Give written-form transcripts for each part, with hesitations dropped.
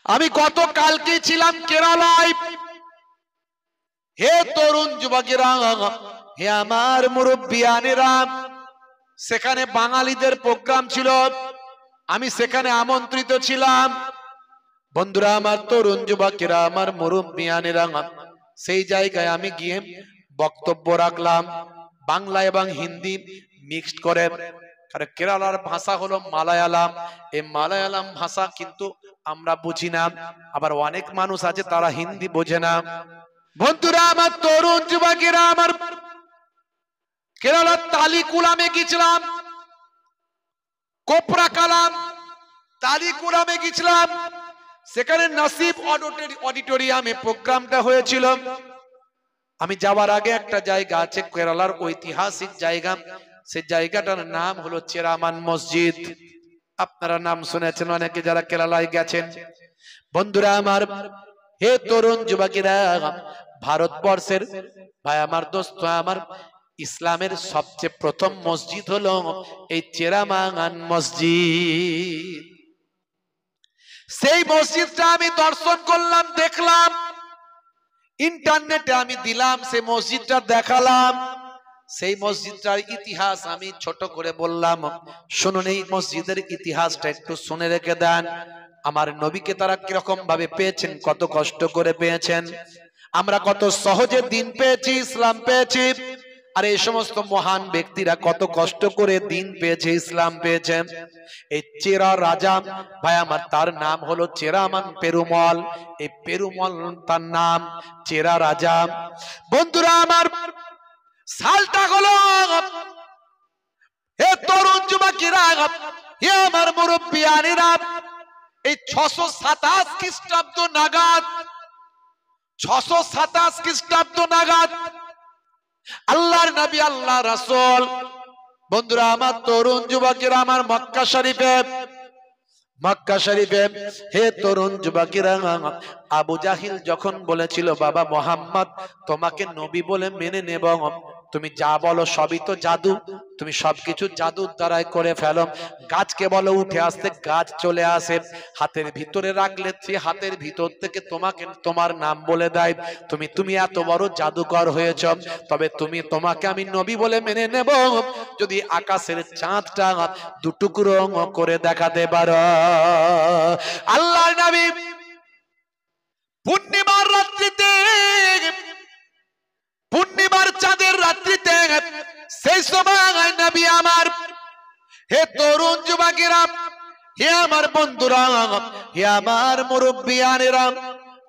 আমি গতকালকে ছিলাম কেরালায়। হে তরুণ যুবকেরা, হে আমার মুরব্বিয়ানেরা, সেখানে বাঙালিদের প্রোগ্রাম ছিল, আমি সেখানে আমন্ত্রিত ছিলাম। বন্ধুরা আমার, তরুণ যুবকেরা, আমার মুরব্বিয়ানেরা, সেই জায়গায় আমি গিয়ে বক্তব্য রাখলাম বাংলা এবং হিন্দি মিক্সড করে। কারণ কেরালার ভাষা হলো মালায়ালাম, এই মালায়ালাম ভাষা কিন্তু আমরা বুঝি না, আবার অনেক মানুষ আছে তারা হিন্দি বোঝে না। বন্ধুরা আমার, তরুণ যুবকেরা আমার, কেরালার তালিকুলামে গেছিলাম, কোপরা কালাম তালিকুলামে গেছিলাম। সেখানে নাসিব অডিটোরিয়ামে প্রোগ্রামটা হয়েছিল। আমি যাওয়ার আগে একটা জায়গা আছে কেরালার ঐতিহাসিক জায়গা, সেই জায়গাটার নাম হলো চেরামান মসজিদ। আপনারা নাম শুনেছেন অনেকে যারা কেরালায় গেছেন। বন্ধুরা আমার, হে তরুণ যুবকেরা, ভারতবর্ষের ভাই আমার, দোস্ত আমার, ইসলামের সবচেয়ে প্রথম মসজিদ হলো এই চেরামান মসজিদ। সেই মসজিদটা আমি দর্শন করলাম, দেখলাম, ইন্টারনেটে আমি দিলাম, সেই মসজিদটা দেখালাম। সেই মসজিদটার ইতিহাস আমি ছোট করে বললাম, শুনুন এই মসজিদের ইতিহাসটা একটু শুনে রেখে দেন। আমার নবীকে তারা কিরকম ভাবে পেয়েছেন, কত কষ্ট করে পেয়েছেন, আমরা কত সহজে দিন পেয়েছি, ইসলাম পেয়েছি, আর এই সমস্ত মহান ব্যক্তিরা কত কষ্ট করে দিন পেয়েছে, ইসলাম পেয়েছে। এই চেরা রাজা ভাই আমার, তার নাম হলো চেরামান পেরুমল। এই পেরুমল তার নাম, চেরা রাজা। বন্ধুরা আমার, সালটা হলো, হে তরুণ যুবকেরা, হে আমার মুরব্বিয়ানেরা, এই 627 খ্রিস্টাব্দ নাগাদ, 627 খ্রিস্টাব্দ নাগাদ আল্লাহর নবী, আল্লাহ রাসূল, বন্ধুরা আমার, তরুণ যুবকেরা আমার, মক্কা শরীফে, মক্কা শরীফে, হে তরুণ যুবকেরা, আবু জাহিল যখন বলেছিল বাবা মুহাম্মদ তোমাকে নবী বলে মেনে নেব, তুমি যা বলো সবই তো জাদু, তুমি সবকিছু জাদুর দ্বারাই করে ফেলো। গাছকে বলো উঠে আসতে, গাছ চলে আসে। হাতের ভিতরে রাখলে সে হাতের ভিতর থেকে তোমাকে তোমার নাম বলে দেয়। তুমি এত বড় জাদুকর হয়েছ, তবে তোমাকে আমি নবী বলে মেনে নেব যদি আকাশের চাঁদটা দুটুকরো করে দেখাতে পারো। আল্লাহর নবী পূর্ণিমার রাত্রিতে, পূর্ণিমার চাঁদের রাত্রিতে, সেই সময় নবী আমার, হে তরুণ যুবকেরা, হে আমার বন্ধুরা, হে আমার মুরব্বিয়ানেরা,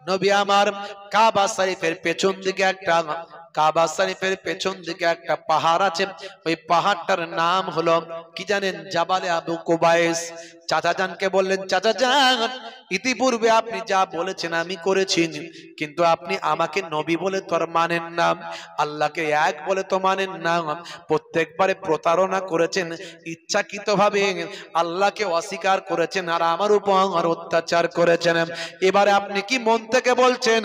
নবী আমার কাবা শরীফের পেছন দিকে একটা, কাবা শরীফের পেছন দিকে একটা পাহাড় আছে। ওই পাহাড়টার নাম হলো কি জানেন? জাবালে আবু কুবাইস। চাচা জানকে বললেন, চাচা জান, ইতিপূর্বে আপনি যা বলেছেন আমি করেছি, কিন্তু আপনি আমাকে নবী বলে তো মানেন না, আল্লাহকে এক বলে তো মানেন না, প্রত্যেকবারে প্রতারণা করেছেন, ইচ্ছাকৃতভাবে আল্লাহকে অস্বীকার করেছেন, আর আমার উপর অত্যাচার করেছেন। এবারে আপনি কি মন থেকে বলছেন?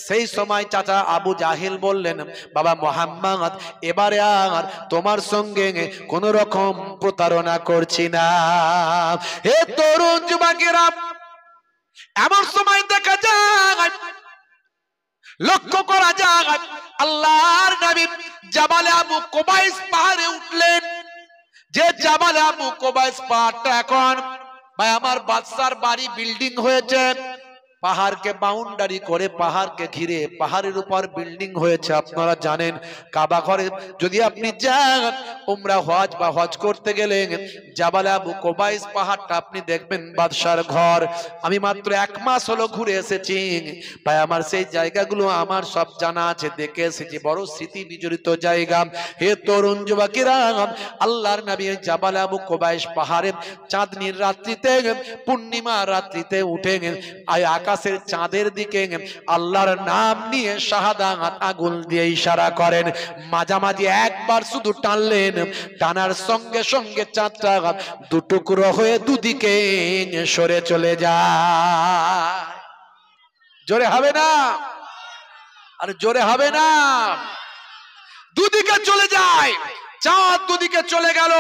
সেই সময় চাচা আবু জাহিল বললেন, বাবা মুহাম্মদ, এবারে আর তোমার সঙ্গে কোন রকম প্রতারণা করছি না। হে তরুণ যুবকেরা, এমন সময় দেখা যায়, লক্ষ্য করা যায়, আল্লাহর নবী জাবালে আবু কুবাইস পাহাড়ে উঠলেন। যে জাবালে আবু কুবাইস পাহাড়টা এখন ভাই আমার বাদশার বাড়ি বিল্ডিং হয়েছে, পাহাড়কে বাউন্ডারি করে, পাহাড়কে ঘিরে পাহাড়ের উপর বিল্ডিং হয়েছে। আপনারা জানেন কাবা ঘরে যদি আপনি যান উমরা হজ বা হজ করতে গেলেন, জাবালে আবু কুবাইস পাহাড়টা আপনি দেখবেন বাদশার ঘর। আমি মাত্র 1 মাস হলো ঘুরে এসেছি ভাই আমার, সেই জায়গাগুলো আমার সব জানা আছে, দেখে এসেছি, বড় স্মৃতি বিজড়িত জায়গা। হে তরুণ যুবকেরা, আল্লাহর নবী জাবালে আবু কুবাইস পাহাড়ে চাঁদনির রাত্রিতে, পূর্ণিমা রাত্রিতে উঠে আকাশের চাঁদের দিকে আল্লাহর নাম নিয়ে শাহাদাত আগুন দিয়ে ইশারা করেন। মাঝামাঝি একবার শুধু টানলেন, টানার সঙ্গে সঙ্গে চাঁদটা দুটুকরো হয়ে দুদিকে সরে চলে যায়। জোরে হবে না? আর জোরে হবে না? দুদিকে চলে যায়, চাঁদ দুদিকে চলে গেল।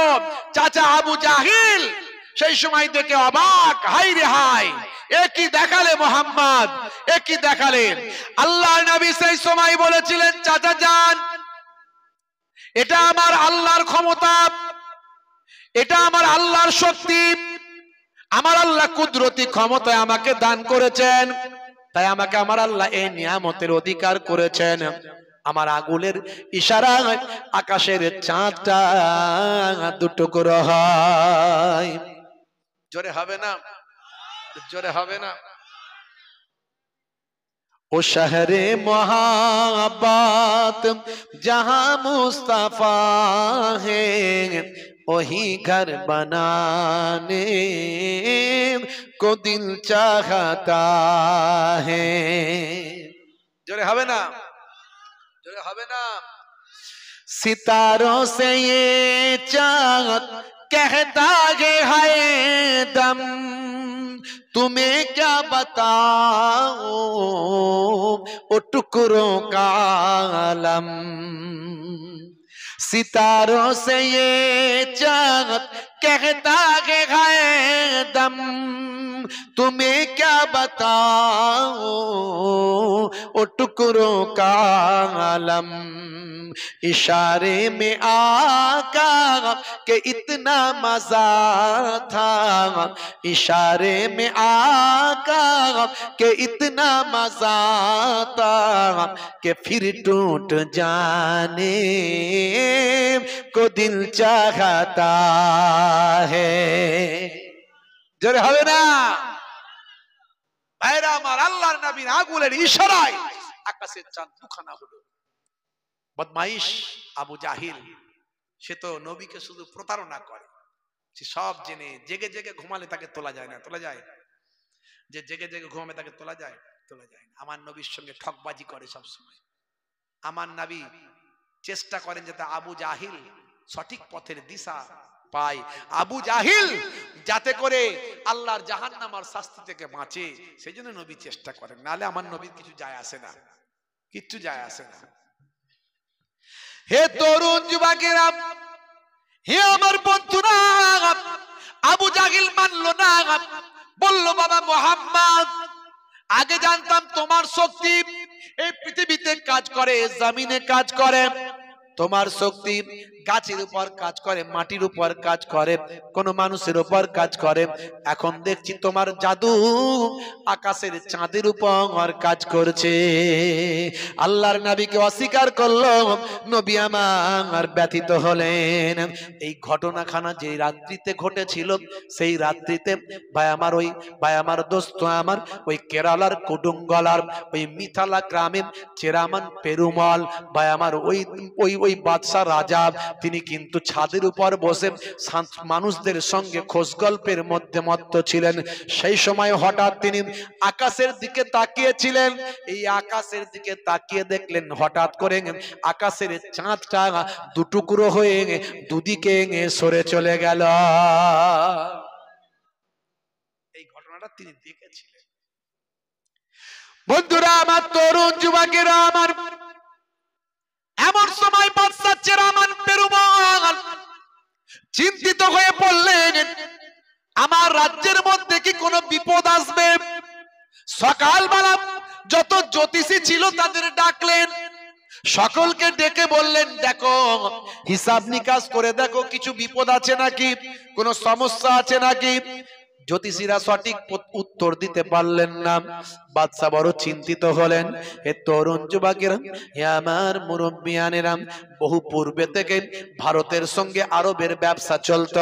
চাচা আবু জাহিল সেই সময় দেখে অবাক, হাই রে হাই, একই দেখালে মোহাম্মদ, একই দেখালেন। আল্লাহর নবী সেই সময় বলেছিলেন, চাচা যান, এটা আমার আল্লাহর ক্ষমতা, এটা আমার আল্লাহর শক্তি, আমার আল্লাহ কুদরতি ক্ষমতায় আমাকে দান করেছেন, তাই আমাকে আমার আল্লাহ এই নিয়ামতের অধিকার করেছেন। আমার আগুলের ইশারায় আকাশের চাঁদটা দুটুকরো হয়। জোরে হবে না? জোরে হবে না? ओ शहरे मोहब्बत जहां मुस्तफा है, वही घर बनाने को दिल चाहता है। जोरे हवे ना? जोरे हवे ना? सितारों से ये चाँद कहता है हाय दम, तुम्हें क्या बताओ ओ टुकड़ों का आलम। सितारों से ये चाँद कहता है हाय दम, तुम्हें क्या बताओ ओ टुकड़ों का आलम। इशारे में आका के इतना मजा था, इशारे में आका के इतना मजा था कि फिर टूट जाने को दिल चाहता है। জোরে হবে না? ভাইরা আমার, আল্লাহর নবীর আগুলের ইশারায় আকাশের চাঁদ দুখানা হলো। বদমাইশ আবু জাহিল, সে তো নবীকে শুধু প্রতারণা করে, সে সব জেনে জেগে জেগে ঘুমালে তাকে তোলা যায় না। তোলা যায়? যে জেগে জেগে ঘুমাবে তাকে তোলা যায়? তোলা যায় না। আমার নবীর সঙ্গে ঠকবাজি করে সব সময়। আমার নবী চেষ্টা করেন যাতে আবু জাহিল সঠিক পথের দিশা পায়, আবু জাহিল যাতে করে আল্লাহর জাহান্নামের শাস্তি থেকে বাঁচে, সেই জন্য নবী চেষ্টা করেন। নাহলে আমার নবীর কিছু যায় আসে না, কিচ্ছু যায় আসে না। হে তরুণ যুবকেরা, হে আমার বন্ধুরা, আবু জাহিল মানলো না, বলল বাবা মুহাম্মদ, আগে জানতাম তোমার শক্তি এই পৃথিবীতে কাজ করে, জমিনে কাজ করে, তোমার শক্তি গাছের উপর কাজ করে, মাটির উপর কাজ করে, কোন মানুষের উপর কাজ করে। এখন দেখছি তোমার জাদু আকাশের চাঁদের উপর কাজ করছে। আল্লাহর নবীকে অস্বীকার করলো, নবী আমার ব্যথিত হলেন। এই ঘটনাখানা যে রাত্রিতে ঘটেছিল, সেই রাত্রিতে ভাই আমার দোস্ত আমার ওই কেরালার কুডুঙ্গলার ওই মিথালা গ্রামের চেরামান পেরুমল ভাই আমার ওই বাদশা রাজা, তিনি কিন্তু ছাদের উপর বসে মানুষদের সঙ্গে খোঁজ গল্পের মধ্যে মত্ত ছিলেন। সেই সময় হঠাৎ তিনি আকাশের দিকে তাকিয়েছিলেন। এই আকাশের দিকে তাকিয়ে দেখলেন হঠাৎ করে আকাশের চাঁদটা দুটুকরো হয়ে দুদিকে সরে চলে গেল। এই ঘটনাটা তিনি দেখেছিলেন। বন্ধুরা আমার, তরুণ যুবকেরা আমার, এমন সময় বাদশা চেরামান পেরুমল চিন্তিত হয়ে পড়লেন, আমার রাজ্যের মধ্যে কি কোনো বিপদ আসবে? সকালবেলা যত জ্যোতিষী ছিল তাদের ডাকলেন, সকলকে ডেকে বললেন, দেখো হিসাব নিকাশ করে দেখো কিছু বিপদ আছে নাকি, কোনো সমস্যা আছে নাকি। জ্যোতিষীরা সঠিক উত্তর দিতে পারলেন না। বাদশা বড় চিন্তিত হলেন। হে তরুণ যুবকেরা, হে আমার মুরব্বিয়ানেরা, বহু পূর্বে থেকে ভারতের সঙ্গে আরবের ব্যবসা চলত।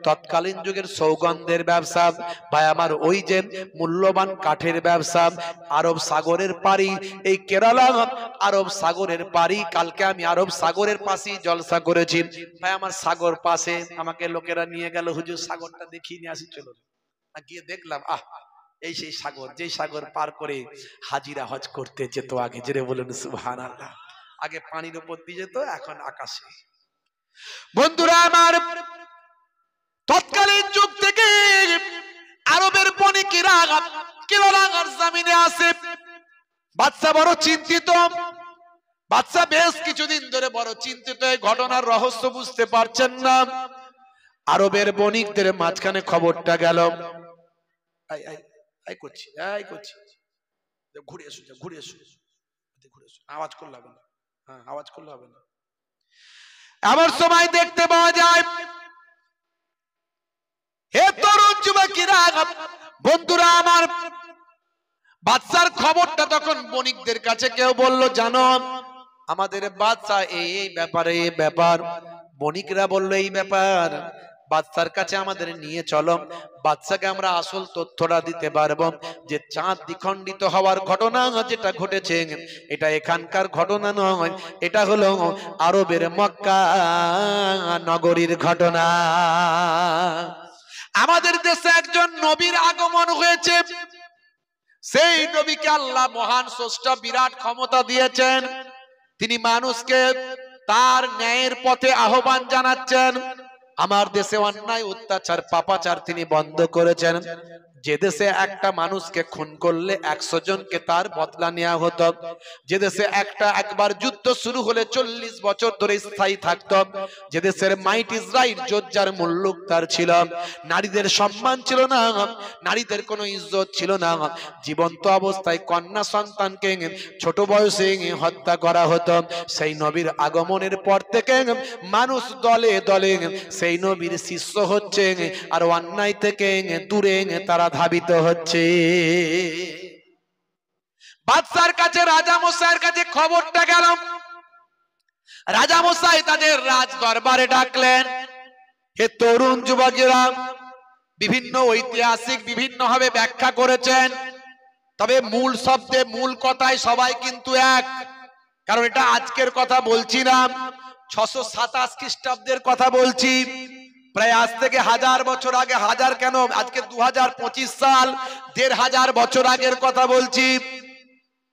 তৎকালীন যুগের সৌগন্ধের ব্যবসা, ভাই আমার ওই যে মূল্যবান কাঠের ব্যবসা, আরব সাগরের পাড়ি, এই কেরালা আরব সাগরের পাড়ি। কালকে আমি আরব সাগরের পাশেই জলসা করেছি ভাই আমার, সাগর পাশে আমাকে লোকেরা নিয়ে গেল, হুজুর সাগরটা দেখিয়ে নিয়ে আসি চলো। গিয়ে দেখলাম, এই সেই সাগর, যে সাগর পার করে হাজিরা হজ করতে যেত আগে। জেরে বলুন সুবহানাল্লাহ। আগে পানির উপর দিয়ে যেত, এখন আকাশে। বন্ধুরা আমার, তৎকালীন যুগ থেকে আরবের বণিকেরা কেরালার জমিনে আসে। বাদশা বড় চিন্তিত, বাদশা বেশ কিছুদিন ধরে বড় চিন্তিত, এই ঘটনার রহস্য বুঝতে পারছেন না। আরবের বণিকদের মাঝখানে খবরটা গেল, এই করছি ঘুরে এসো, ঘুরে এসো, ঘুরে এসো, আওয়াজ করলে হবে না। হ্যাঁ, আওয়াজ করলে হবে না। এমন সময় দেখতে পাওয়া যায়, হে তরুণ যুবকেরা, বন্ধুরা আমার, বাদশার খবরটা তখন বণিকদের কাছে কেউ বলল, জানো আমাদের বাদশা এই ব্যাপারে, এই ব্যাপার। বণিকরা বলল এই ব্যাপার, বাদশার কাছে আমাদের নিয়ে চলো, বাদশাকে আমরা আসল তথ্যটা দিতে পারবো যে চাঁদ দ্বিখণ্ডিত হওয়ার ঘটনা যেটা ঘটেছে এটা এখানকার ঘটনা নয়, এটা হলো আরবের মক্কা নগরীর ঘটনা। আমাদের দেশে একজন নবীর আগমন হয়েছে, সেই নবীকে আল্লাহ মহান স্রষ্টা বিরাট ক্ষমতা দিয়েছেন। তিনি মানুষকে তার ন্যায়ের পথে আহ্বান জানাচ্ছেন। আমার দেশে অন্যায় অত্যাচার পাপাচার তিনি বন্ধ করেছেন। যে দেশে একটা মানুষকে খুন করলে 100 জনকে তার বদলা নেওয়া হতো, যে দেশে একবার যুদ্ধ শুরু হলে 40 বছর ধরে স্থায়ী থাকতো, যে দেশের মাইট ইসরাইল যোদ্ধার মুল্লুক তার ছিল, নারীদের সম্মান ছিল না, নারীদের কোনো ইজ্জত ছিল না, জীবন্ত অবস্থায় কন্যা সন্তানকে ছোট বয়সে হত্যা করা হতো, সেই নবীর আগমনের পর থেকে মানুষ দলে দলে সেই নবীর শিষ্য হচ্ছে আর অন্যায় থেকে দূরে তারা ধাবিত হচ্ছে। বাদশার কাছে, রাজা মশাইয়ের কাছে খবরটা গেল। রাজা মশাই তাদের রাজ দরবারে ডাকলেন, হে তরুণ যুবকেরা, বিভিন্ন ঐতিহাসিক বিভিন্ন ভাবে ব্যাখ্যা করেছেন, তবে মূল শব্দে মূল কথায় সবাই কিন্তু এক। কারণ এটা আজকের কথা বলছি না, 627 খ্রিস্টাব্দের কথা বলছি। প্রায় আজ থেকে 1000 বছর আগে, হাজার কেন, আজকে 2025 সাল, 1500 বছর আগের কথা বলছি।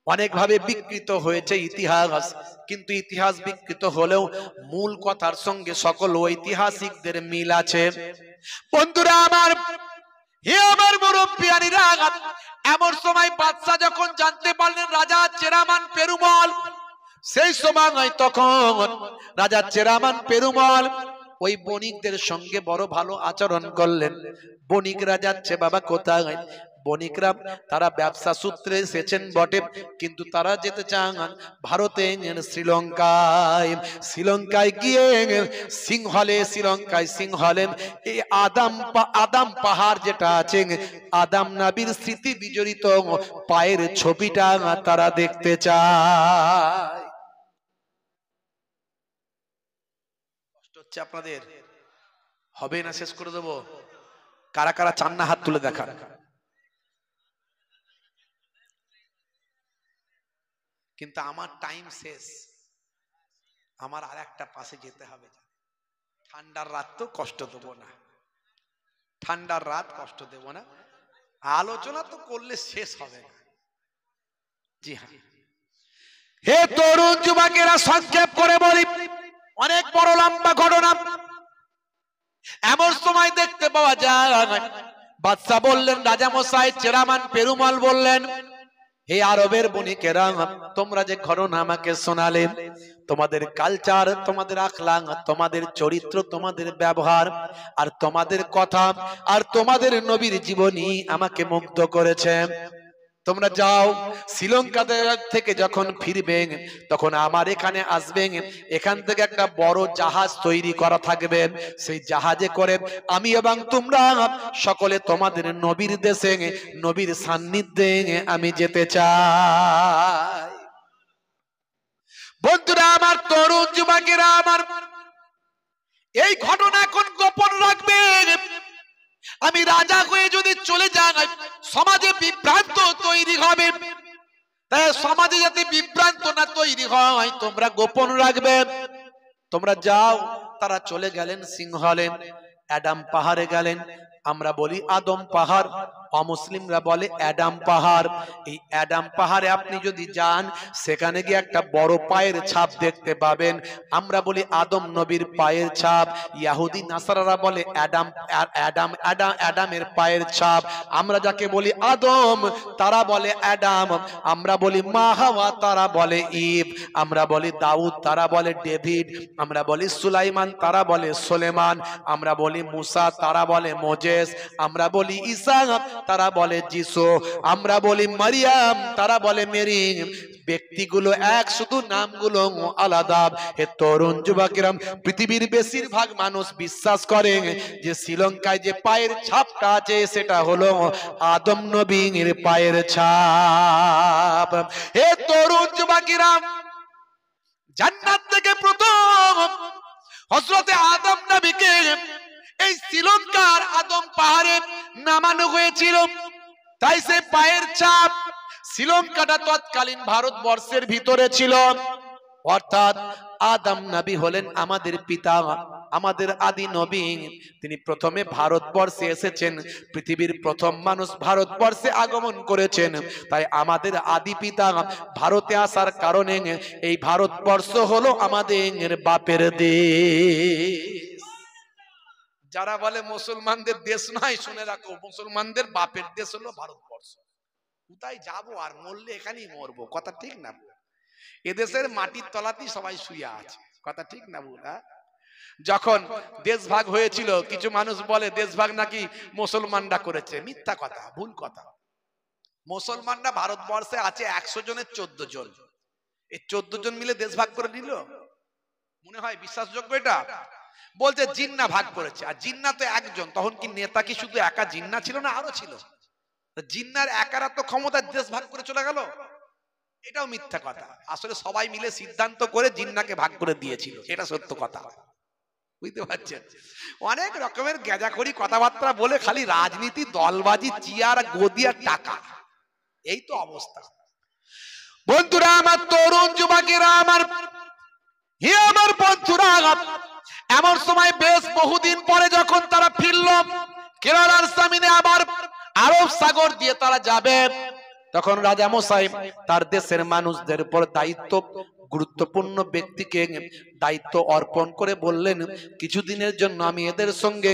অনেকভাবে বিকৃত হয়েছে ইতিহাস, কিন্তু ইতিহাস বিকৃত হলেও মূল কথার সঙ্গে সকল ঐতিহাসিকদের মিল আছে। বন্ধুরা আমার, হে আমার মুরব্বিয়ানিরা, এমন সময় বাদশা যখন জানতে পারলেন রাজা চেরামান পেরুমল, সেই সময় তখন রাজা চেরামান পেরুমল ওই বণিকদের সঙ্গে বড় ভালো আচরণ করলেন। বণিকরা যাচ্ছে বাবা কোথায়? বণিকরা তারা ব্যবসা সূত্রে এসেছেন বটে, কিন্তু তারা যেতে চান ভারতে, শ্রীলঙ্কায়। শ্রীলঙ্কায় গিয়ে সিংহলে, শ্রীলঙ্কায় সিংহলে এই আদাম পাহাড় যেটা আছে, আদাম নবীর স্মৃতি বিজড়িত পায়ের ছবিটা তারা দেখতে চায়। কষ্ট হচ্ছে আপনাদের? হবে না, শেষ করে দেবো। কারা কারা চান না হাত তুলে দেখান। কিন্তু আমার টাইম শেষ, আমার আর একটা পাশে যেতে হবে। ঠান্ডার রাত তো কষ্ট দেবো না, ঠান্ডার রাত কষ্ট দেব না, আলোচনা তো করলে শেষ হবে না। জি হ্যাঁ, হে তরুণ যুবকেরা, সংক্ষেপ করে বলি, অনেক বড় লম্বা ঘটনা। এমন সময় দেখতে পাওয়া যায়, বাদশা বললেন, রাজা মশাই চেরামান পেরুমল বললেন, হে আরবের বণিকেরা, তোমরা যে ঘটনা আমাকে শোনালে, তোমাদের কালচার, তোমাদের আখলাক, তোমাদের চরিত্র, তোমাদের ব্যবহার আর তোমাদের কথা আর তোমাদের নবীর জীবনী আমাকে মুগ্ধ করেছে। তোমরা যাও, শ্রীলঙ্কা থেকে যখন ফিরবেন তখন আমার এখানে আসবেন, এখান থেকে একটা বড় জাহাজ তৈরি করা থাকবে, সেই জাহাজে করে আমি এবং তোমরা সকলে তোমাদের নবীর দেশে, নবীর সান্নিধ্যে আমি যেতে চাই। বন্ধুরা আমার, তরুণ যুবকেরা আমার, এই ঘটনা এখন গোপন রাখবেন। আমি রাজা হয়ে যদি চলে যাই, সমাজে বিভ্রান্ত তৈরি হবে, তাই সমাজে যাতে বিভ্রান্ত না তৈরি হয় তোমরা গোপন রাখবে। তোমরা যাও। তারা চলে গেলেন সিংহলে, অ্যাডাম পাহাড়ে গেলেন। আমরা বলি আদম পাহাড়, অমুসলিমরা বলে অ্যাডাম পাহাড়। এই অ্যাডাম পাহাড়ে আপনি যদি যান, সেখানে গিয়ে একটা বড় পায়ের ছাপ দেখতে পাবেন। আমরা বলি আদম নবীর পায়ের ছাপ, ইহুদি নাসারারা বলে অ্যাডামের পায়ের ছাপ। আমরা যাকে বলি আদম তারা বলে অ্যাডাম, আমরা বলি মা হাওয়া তারা বলে ঈব, আমরা বলি দাউদ তারা বলে ডেভিড, আমরা বলি সুলাইমান তারা বলে সুলেমান, আমরা বলি মুসা তারা বলে মোজে, মোজেস, আমরা বলি ঈসা, তারা বলে যিশু, আমরা বলি মারিয়াম, তারা বলে মেরি। ব্যক্তিগুলো এক, শুধু নামগুলো আলাদা। হে তরুণ যুবকেরা, পৃথিবীর বেশিরভাগ মানুষ বিশ্বাস করে যে শ্রীলঙ্কায় যে পায়ের ছাপটা আছে সেটা হলো আদম নবীর পায়ের ছাপ। হে তরুণ যুবকেরা, জান্নাত থেকে প্রথম হযরতে আদম নবীকে এই শ্রীলঙ্কার আদম পাহাড়ে নামানো হয়েছিল, তাই সে পায়ের ছাপ শ্রীলঙ্কাটা তৎকালীন ভারতবর্ষের ভিতরে ছিল। অর্থাৎ আদম নবী হলেন আমাদের পিতা, আমাদের আদি নবী। তিনি প্রথমে ভারতবর্ষে এসেছেন, পৃথিবীর প্রথম মানুষ ভারতবর্ষে আগমন করেছেন। তাই আমাদের আদি পিতা ভারতে আসার কারণে এই ভারতবর্ষ হলো আমাদের বাপের দেশ। যারা বলে মুসলমানদের দেশ নয়, শুনে রাখো, মুসলমানদের বাপের দেশ হলো ভারতবর্ষ। কোথায় যাবো আর, মরলে এখানেই মরবো, কথা ঠিক না? এদেশের মাটির তলাতেই সবাই শুয়ে আছে, কথা ঠিক না? বলা যখন দেশ ভাগ হয়েছিল, কিছু মানুষ বলে দেশ ভাগ নাকি মুসলমানরা করেছে। মিথ্যা কথা, ভুল কথা। মুসলমানরা ভারতবর্ষে আছে 100 জনের 14 জন। এই 14 জন মিলে দেশ ভাগ করে নিল? মনে হয় বিশ্বাসযোগ্য এটা? বলছে জিন্না ভাগ করেছে, আর জিন্না তো একজন। তখন কি নেতা কি শুধু একা জিন্না ছিল না আরো ছিল? জিন্নার একার তো ক্ষমতা দেশ ভাগ করে চলে গেল? এটাও মিথ্যা কথা। আসলে সবাই মিলে সিদ্ধান্ত করে জিন্নাকে ভাগ করে দিয়েছিল, এটা সত্য কথা। বুঝতে পারছেন? অনেক রকমের গেজাখড়ি কথাবার্তা বলে খালি রাজনীতি, দলবাজি, চেয়ার, গদি আর টাকা, এই তো অবস্থা। বন্ধুরা আমার, তরুণ যুবকেরা আমার, হে আমার বন্ধুরা, এমন সময় বেশ বহুদিন পরে যখন তারা ফিরল কেরালার জমিনে, আবার আরব সাগর দিয়ে তারা যাবে, তখন রাজা মশাই তার দেশের মানুষদের উপর দায়িত্ব, গুরুত্বপূর্ণ ব্যক্তিকে দায়িত্ব অর্পণ করে বললেন, কিছুদিনের জন্য আমি এদের সঙ্গে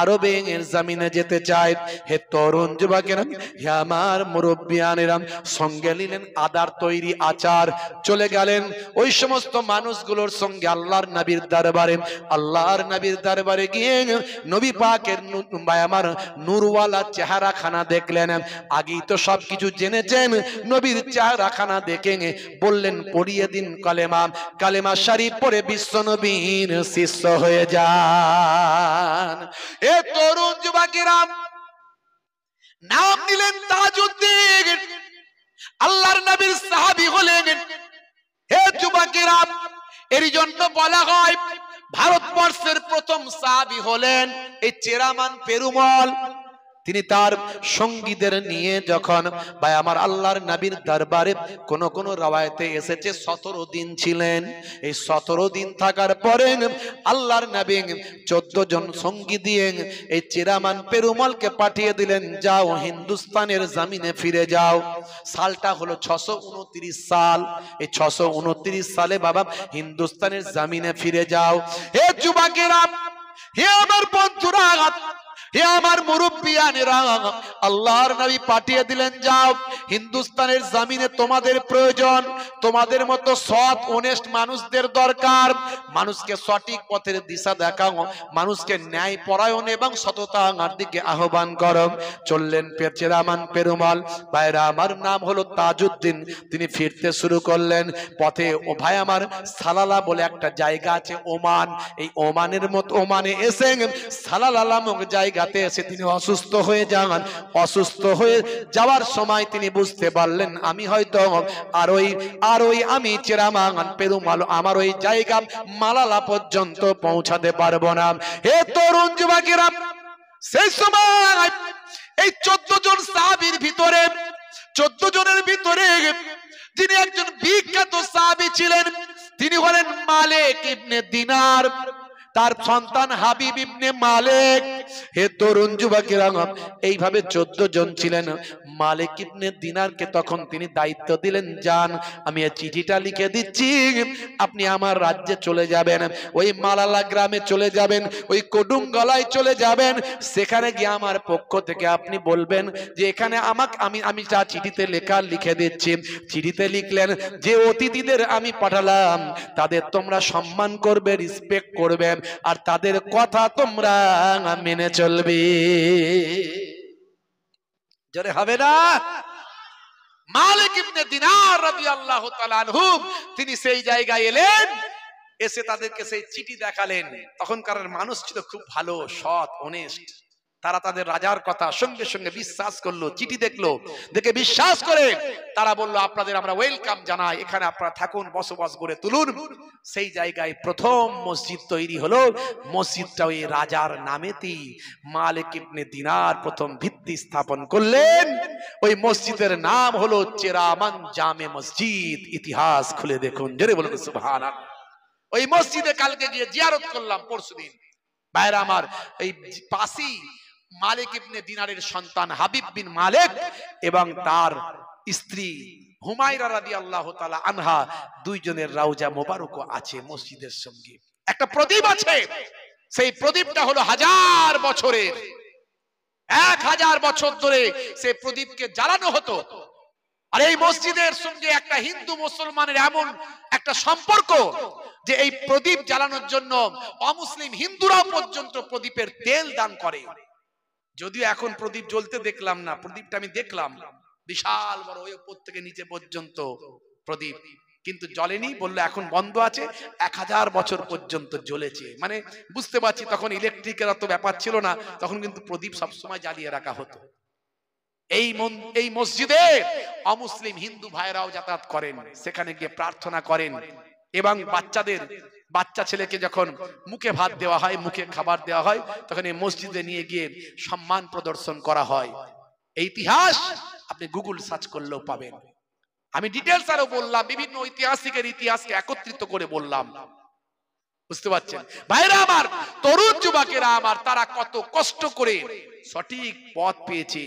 আরবের জমিনে যেতে চাই। হে তরুণ যুবকেরা, হে আমার মুরব্বিয়ানেরা, সঙ্গে নিলেন আদার তৈরি আচার, চলে গেলেন ওই সমস্ত মানুষগুলোর সঙ্গে আল্লাহর নবীর দরবারে। আল্লাহর নবীর দরবারে গিয়ে নবী পাকের আমার নূরওয়ালা চেহারাখানা দেখলেন। আগেই তো সবকিছু জেনেছেন, নবীর চেহারাখানা দেখে বললেন, পড়িয়ে দিন কালেমা। কালেমা শরীফ পড়ে বিশ্ব নবীর শিষ্য হয়ে যান। এ তরুণ যুবকেরা, নাম নিলেন তাজউদ্দিন, আল্লাহর নবীর সাহাবী হলেন। হে যুবকেরা, এর জন্য বলা হয় ভারতবর্ষের প্রথম সাহাবী হলেন এই চেরামান পেরুমল। তিনি তার সঙ্গীদের নিয়ে যখন ভাই আমার আল্লাহর নবীর দরবারে কোন কোন রওয়ায়েতে এসেছে 17 দিন ছিলেন। এই 17 দিন থাকার পরে আল্লাহর নবী 14 জন সঙ্গী দিয়ে এই চেরামান পেরুমলকে পাঠিয়ে দিলেন, যাও হিন্দুস্তানের জমিনে ফিরে যাও। সালটা হলো 629 সাল। এই 629 সালে বাবা হিন্দুস্তানের জমিনে ফিরে যাও। হে যুবকেরা, হে আমার বন্ধুরা, হে আমার মুরব্বিয়ানেরা, আল্লাহর নবী পাঠিয়ে দিলেন, যাও হিন্দুস্তানের জমিনে তোমাদের প্রয়োজন, তোমাদের মতো সৎ অনেস্ট মানুষদের দরকার। মানুষকে সঠিক পথের দিশা দেখাও, মানুষকে ন্যায় পরায়ণ এবং সততার দিকে আহ্বান করো। চললেন চেরামান পেরুমল। ভাইরা আমার, নাম হলো তাজউদ্দিন। তিনি ফিরতে শুরু করলেন। পথে ও ভাই আমার সালালা বলে একটা জায়গা আছে ওমান, এই ওমানের মতো ওমানে এসে সালালা নামক জায়গাতে এসে তিনি অসুস্থ হয়ে যান। অসুস্থ হয়ে যাওয়ার সময় তিনি বুঝতে পারলেন, আমি হয়তো আর ওই আমি চেরামান পেরুমল আমার ওই জায়গা মালালা পর্যন্ত পৌঁছাতে পারবো না। হে তরুণ যুবকেরা, সেই সময় এই 14 জন সাহাবীর ভিতরে, 14 জনের ভিতরে যিনি একজন বিখ্যাত সাহাবী ছিলেন, তিনি হলেন মালিক ইবনে দিনার, তার সন্তান হাবিব ইবনে মালিক। হে তরুণ যুবকেরা, এইভাবে 14 জন ছিলেন। মালিক ইবনে দিনারকে তখন তিনি দায়িত্ব দিলেন, যান আমি এই চিঠিটা লিখে দিচ্ছি, আপনি আমার রাজ্যে চলে যাবেন, ওই মালালা গ্রামে চলে যাবেন, ওই কডুঙ্গলায় চলে যাবেন। সেখানে গিয়ে আমার পক্ষ থেকে আপনি বলবেন যে এখানে আমি যা চিঠিতে লেখা লিখে দিচ্ছি। চিঠিতে লিখলেন যে অতিথিদের আমি পাঠালাম তাদের তোমরা সম্মান করবে, রিসপেক্ট করবে, আর তাদের কথা তোমরা মেনে মেনে চলবি। জোরে হবে না? মালিক ইবনে দিনার রাদিয়াল্লাহু তাআলা আনহু তিনি সেই জায়গায় এলেন, এসে তাদেরকে সেই চিঠি দেখালেন। তখনকার মানুষ ছিল খুব ভালো, সৎ, অনেস্ট। তারা তাদের রাজার কথা সঙ্গে সঙ্গে বিশ্বাস করলো, চিঠি দেখলো, দেখে বিশ্বাস করে তারা বলল আপনাদের আমরা ওয়েলকাম জানাই, এখানে আপনারা থাকুন, বসবাস করে তুলুন। সেই জায়গায় প্রথম মসজিদ তৈরি হলো। মসজিদটা ওই রাজার নামেতেই মালিক ইবনে দিনার প্রথম ভিত্তি স্থাপন করলেন। ওই মসজিদের নাম হলো চেরামান জামে মসজিদ। ইতিহাস খুলে দেখুন, জোরে বলুন সুবহানাল্লাহ। ওই মসজিদে কালকে গিয়ে জিয়ারত করলাম, পরশুদিন। ভাইরা আমার, এই পাশেই মালিক ইবনে দিনারের সন্তান হাবিব বিন মালিক এবং তার স্ত্রী হুমায়রা রাদিয়াল্লাহু তাআলা আনহা, দুইজনের রওজা মোবারক আছে মসজিদের সঙ্গে। একটা প্রদীপ আছে, সেই প্রদীপটা হলো 1000 বছরের। 1000 বছর ধরে সেই প্রদীপকে জ্বালানো হতো। আর এই মসজিদের সঙ্গে একটা হিন্দু মুসলমানের এমন একটা সম্পর্ক যে এই প্রদীপ জ্বালানোর জন্য অমুসলিম হিন্দুরাও পর্যন্ত প্রদীপের তেল দান করে। যদিও এখন প্রদীপ জ্বলতে দেখলাম না, প্রদীপটা আমি দেখলাম বিশাল বড়, ওই উপর থেকে নিচে পর্যন্ত প্রদীপ, কিন্তু জ্বলেনি। বললো এখন বন্ধ আছে, 1000 বছর পর্যন্ত জ্বলেছে। মানে বুঝতে পারছি তখন ইলেকট্রিকের অত ব্যাপার ছিল না, তখন কিন্তু প্রদীপ সবসময় জ্বালিয়ে রাখা হতো। এই মসজিদে অমুসলিম হিন্দু ভাইরাও যাতায়াত করেন, সেখানে গিয়ে প্রার্থনা করেন। এবং বাচ্চা ছেলেকে যখন মুখে ভাত দেওয়া হয়, মুখে খাবার দেওয়া হয়, তখন এই মসজিদে নিয়ে গিয়ে সম্মান প্রদর্শন করা হয়। এই ইতিহাস আপনি গুগল সার্চ করলেও পাবেন। আমি ডিটেলস আরো বললাম, বিভিন্ন ঐতিহাসিকের ইতিহাসকে একত্রিত করে বললাম, বুঝতে পারছেন ভাইরা আমার? তরুণ যুবকেরা আমার, তারা কত কষ্ট করে সঠিক পথ পেয়েছে,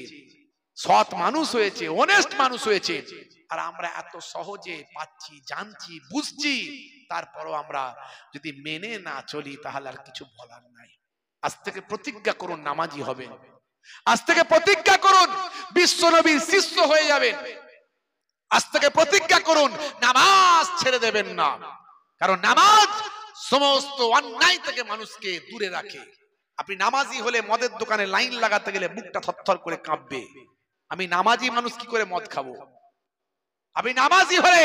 সৎ মানুষ হয়েছে, অনেস্ট মানুষ হয়েছে। আর আমরা এত সহজে পাচ্ছি, জানছি, বুঝছি, তারপরও আমরা যদি মেনে না চলি তাহলে আর কিছু বলার নাই। আজ থেকে প্রতিজ্ঞা করুন নামাজি হবেন। আজ থেকে প্রতিজ্ঞা করুন বিশ্ব নবীর শিষ্য হয়ে যাবেন। আজ থেকে প্রতিজ্ঞা করুন নামাজ ছেড়ে দেবেন না, কারণ নামাজ সমস্ত অন্যায় থেকে মানুষকে দূরে রাখে। আপনি নামাজি হলে মদের দোকানে লাইন লাগাতে গেলে বুকটা থরথর করে কাঁপবে। আমি নামাজি মানুষ কি করে মদ খাবো? আপনি নামাজি হলে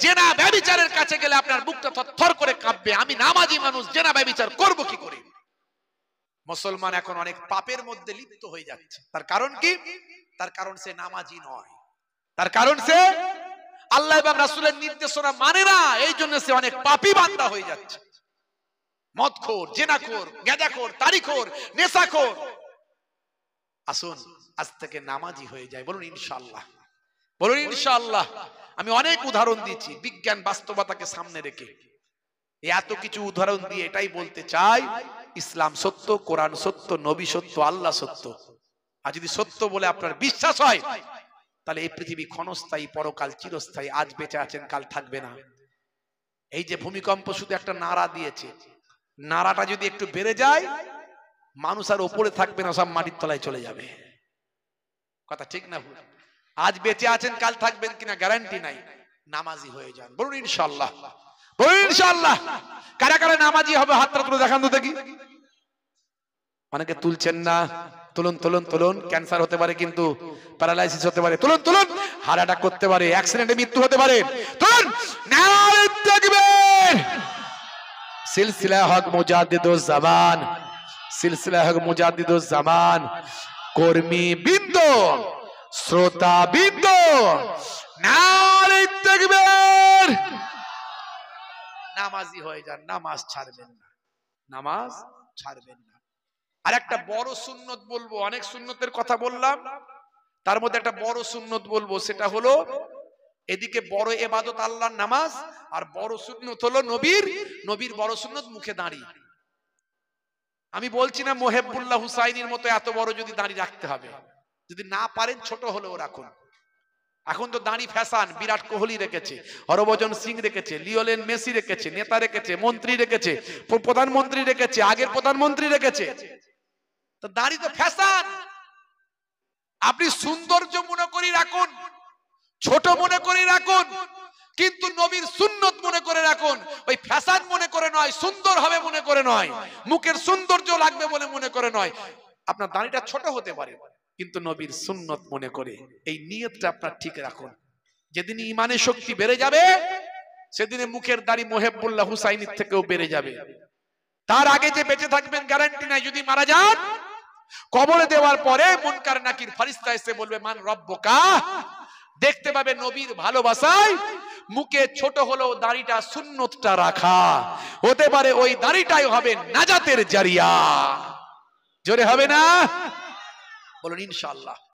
জেনা ব্যভিচারের কাছে গেলে আপনার বুকটা থরথর করে কাঁপবে। আমি নামাজি মানুষ জেনা ব্যভিচার করব কি করে? মুসলমান এখন অনেক পাপের মধ্যে লিপ্ত হয়ে যাচ্ছে। তার কারণ কি? তার কারণ সে নামাজি নয়, তার কারণ সে আল্লাহ এবং রাসূলের নির্দেশনা মানে না। এই জন্য সে অনেক পাপী বান্দা হয়ে যাচ্ছে। মদখোর, জেনাখোর, গাঁজাখোর, তারিখোর, নেশাখোর। আসুন আজ থেকে নামাজি হয়ে যায়, বলুন ইনশাআল্লাহ, বলুন ইনশাআল্লাহ। আমি অনেক উদাহরণ দিয়েছি বিজ্ঞান বাস্তবতাকে সামনে রেখে। এত কিছু উদাহরণ দিয়ে এটাই বলতে চাই, ইসলাম সত্য, কোরআন সত্য, নবী সত্য, আল্লাহ সত্য। আর যদি সত্য বলে আপনার বিশ্বাস হয়, তাহলে এই পৃথিবী ক্ষণস্থায়ী, পরকাল চিরস্থায়ী। আজ বেঁচে আছেন, কাল থাকবে না। এই যে ভূমিকম্প শুধু একটা নাড়া দিয়েছে, নাড়াটা যদি একটু বেড়ে যায়, মানুষ আর ওপরে থাকবে না, সব মাটির তলায় চলে যাবে। কথা ঠিক না ভুল? আজ বেঁচে আছেন, কাল থাকবেন কিনা গ্যারান্টি নাই। নামাজি হয়ে যান, বলুন ইনশাআল্লাহ, বলুন ইনশাআল্লাহ। কারা কারা নামাজি হবে হাতটা তুলে দেখান তো দেখি। অনেকে তুলছেন না, তুলুন তুলুন তুলুন। ক্যান্সার হতে পারে, কিন্তু প্যারালাইসিস হতে পারে, তুলুন তুলুন। হার্ট অ্যাটাক করতে পারে, অ্যাক্সিডেন্টে মৃত্যু হতে পারে, তুলুন। নারে তাকবীর। সিলসিলা হক মুজাদ্দিদুজ জামান, সিলসিলা হক মুজাদ্দিদুজ জামান, কর্মী বৃন্দ, শ্রোতা বৃন্দ, নারে তাকবীর। নামাজি হয়ে যান, নামাজ ছাড়বেন না, নামাজ ছাড়বেন না। আর একটা বড় সুন্নত বলবো, অনেক সুন্নতের কথা বললাম, তার মধ্যে একটা বড় সুন্নত বলবো, সেটা হলো এদিকে বড় ইবাদত আল্লাহর নামাজ, আর বড় সুন্নত হলো নবীর বড় সুন্নত মুখে দাঁড়ি। আমি বলছি না মোহেবুল্লাহ হুসাইনির মতো এত বড় যদি দাঁড়ি রাখতে হবে, যদি না পারেন ছোট হলেও রাখুন। এখন তো দাঁড়ি ফ্যাশন। বিরাট কোহলি রেখেছে, হরভজন সিং রেখেছে, লিওনেল মেসি রেখেছে, নেতা রেখেছে, মন্ত্রী রেখেছে, প্রধানমন্ত্রী রেখেছে, আগের প্রধানমন্ত্রী রেখেছে। তো দাঁড়ি তো ফ্যাশন। আপনি সৌন্দর্য মনে করে রাখুন, ছোট মনে করে রাখুন, কিন্তু নবীর সুন্নত মনে করে রাখুন। ওই ফ্যাশন মনে করে নয়, সুন্দর হবে মনে করে নয়, মুখের সৌন্দর্য লাগবে বলে মনে করে নয়। আপনার দাড়িটা ছোট হতে পারে, কিন্তু নবীর সুন্নত মনে করে এই নিয়তটা আপনার ঠিক রাখুন। যেদিন ইমানের শক্তি বেড়ে যাবে সেদিনে মুখের দাড়ি মুহিবুল্লাহ হুসাইনির থেকেও বেড়ে যাবে। তার আগে যে বেঁচে থাকবেন গ্যারান্টি নাই। যদি মারা যান, কবরে দেওয়ার পরে মুনকার নাকির ফেরেশতা এসে বলবে মান রব্বুকা, দেখতে পাবে নবীর ভালোবাসায় মুখে ছোট হলেও দাড়িটা সুন্নতটা রাখা, হতে পারে ওই দাড়িটাই হবে নাজাতের জারিয়া। জোরে হবে না? বলুন ইনশাআল্লাহ।